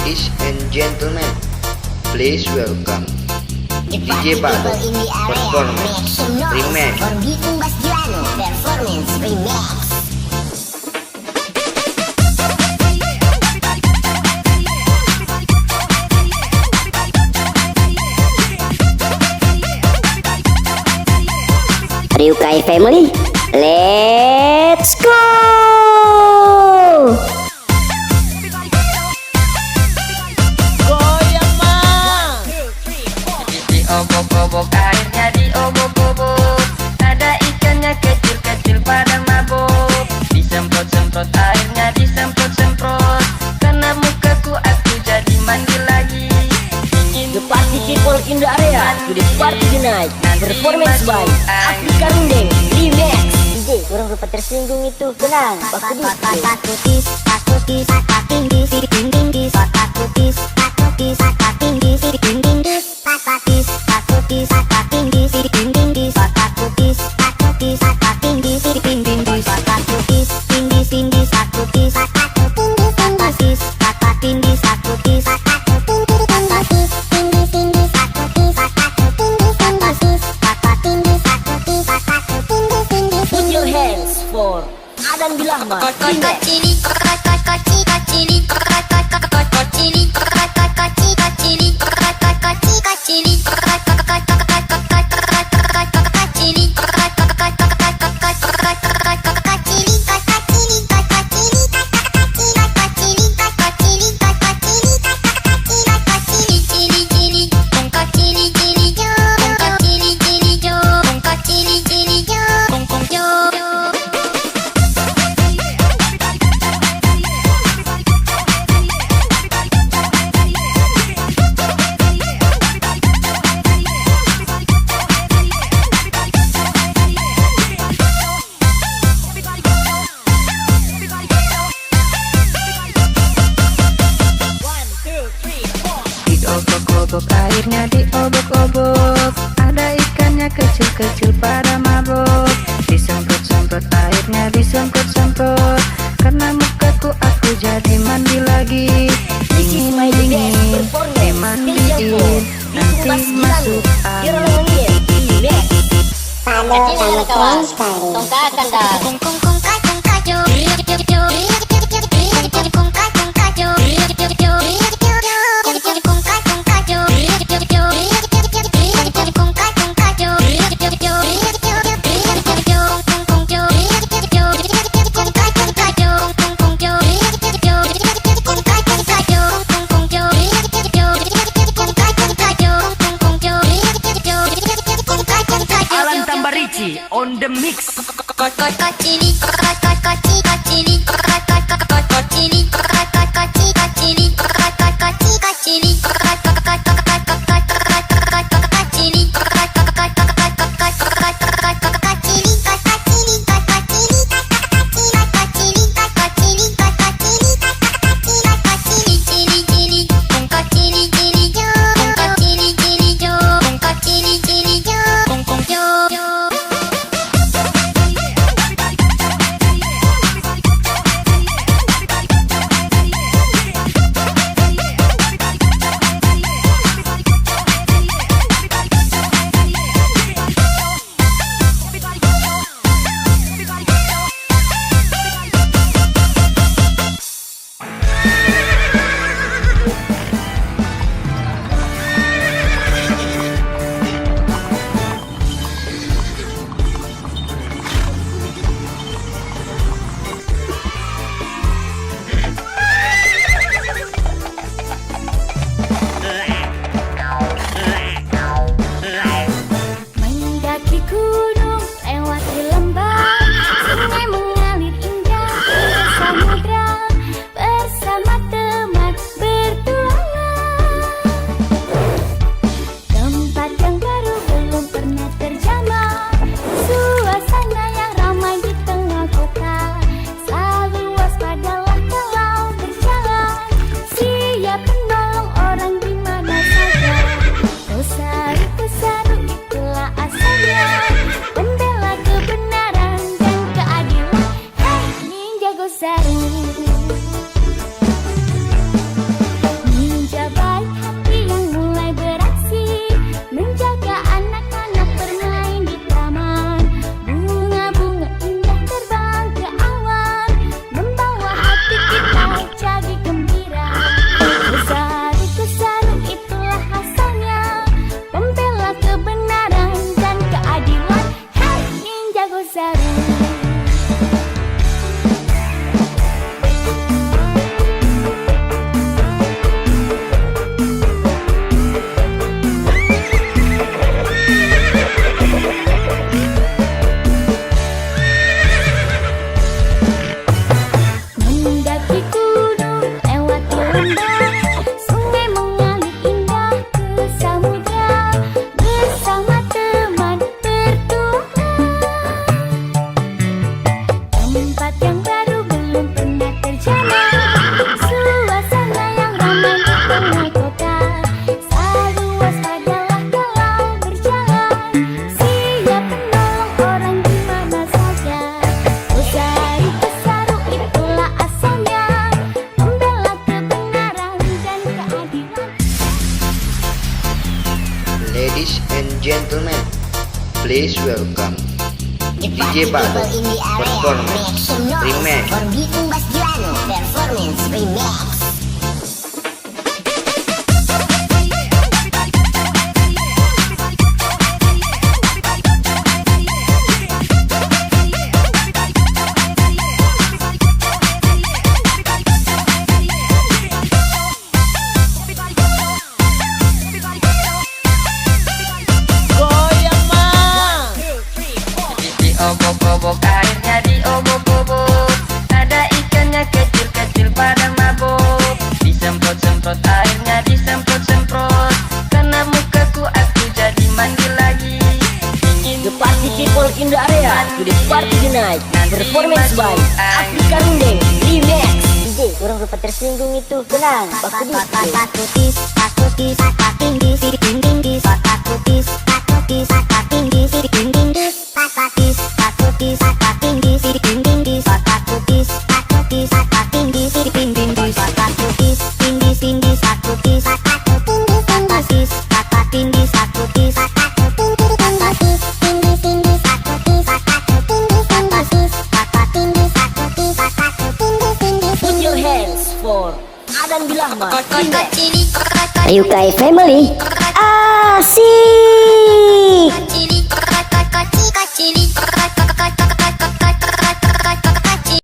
Ladies and gentlemen, please welcome DJ Pado Performance Remix. Performance Remix. Ryukai Family, let's go! Goyang mang. Diobok-obok airnya diobok-obok, ada ikannya kecil-kecil pada mabok. Disemprot-semprot airnya disemprot-semprot, karena mukaku aku jadi mandi lagi. The party people in the area to the party tonight. Performance by Afrika Rundeng Remix. DJ, orang lupa tersinggung itu. Tenang, waktu Takutis, takutis, takutis, takutis, takutis, takutis, takutis, takutis, takutis, takutis, takutis, takutis, takutis, takutis, takutis, takutis, takutis, tindis, tindis, takutis, takutis, takutis, takutis, takutis, takutis, tindis, tindis, takutis, takutis, takutis, tindis, put your hands for Adan Bilahma Remix. Diobok-obok airnya diobok-obok, ada ikannya kecil-kecil pada mabok. Disemprot-semprot airnya disemprot-semprot, karena mukaku aku jadi mandi lagi. Dingin-dingin dimandiin, nanti masuk angin. Tongkakan dah. Alan Tambarici on the mix. Mendaki gunung, lewati lembah, sungai mengalir indah ke samudra, bersama teman bertualang. Tempat yang baru belum pernah terjamah, suasana yang ramai di tengah kota. Selalu waspadalah kalau berjalan, siap menolong orang di mana saja. Kau seru itulah asalnya, membela kebenaran dan keadilan. Hey, ninja go seru. Please welcome DJ Bado Performance Remix. Orbiting Bas Juano Performance Remix. Diobok-obok airnya diobok-obok, ada ikannya kecil-kecil pada mabuk. Disemprot-semprot airnya disemprot-semprot, karena mukaku aku jadi mandi lagi. The party people in the area today party tonight. Performance by Afrika Rundeng Remix. DJ, orang lupa tersinggung itu. Tenang, Pakutis, pakutis, pakutis, pakutis, pakutis, pakutis, pakutis, pakutis, pakutis, pakutis, pakutis, pakutis, pakutis, pakutis, pakutis, pakutis, pakutis, tindis, tindis, pakutis, pakutis, pakutis, pakutis, pakutis, pakutis, tindis, tindis, pakutis, pakutis, pakutis, pakutis, pakutis, pakutis, put your hands for Adan Bilahma Remix. Yukai Family Asik.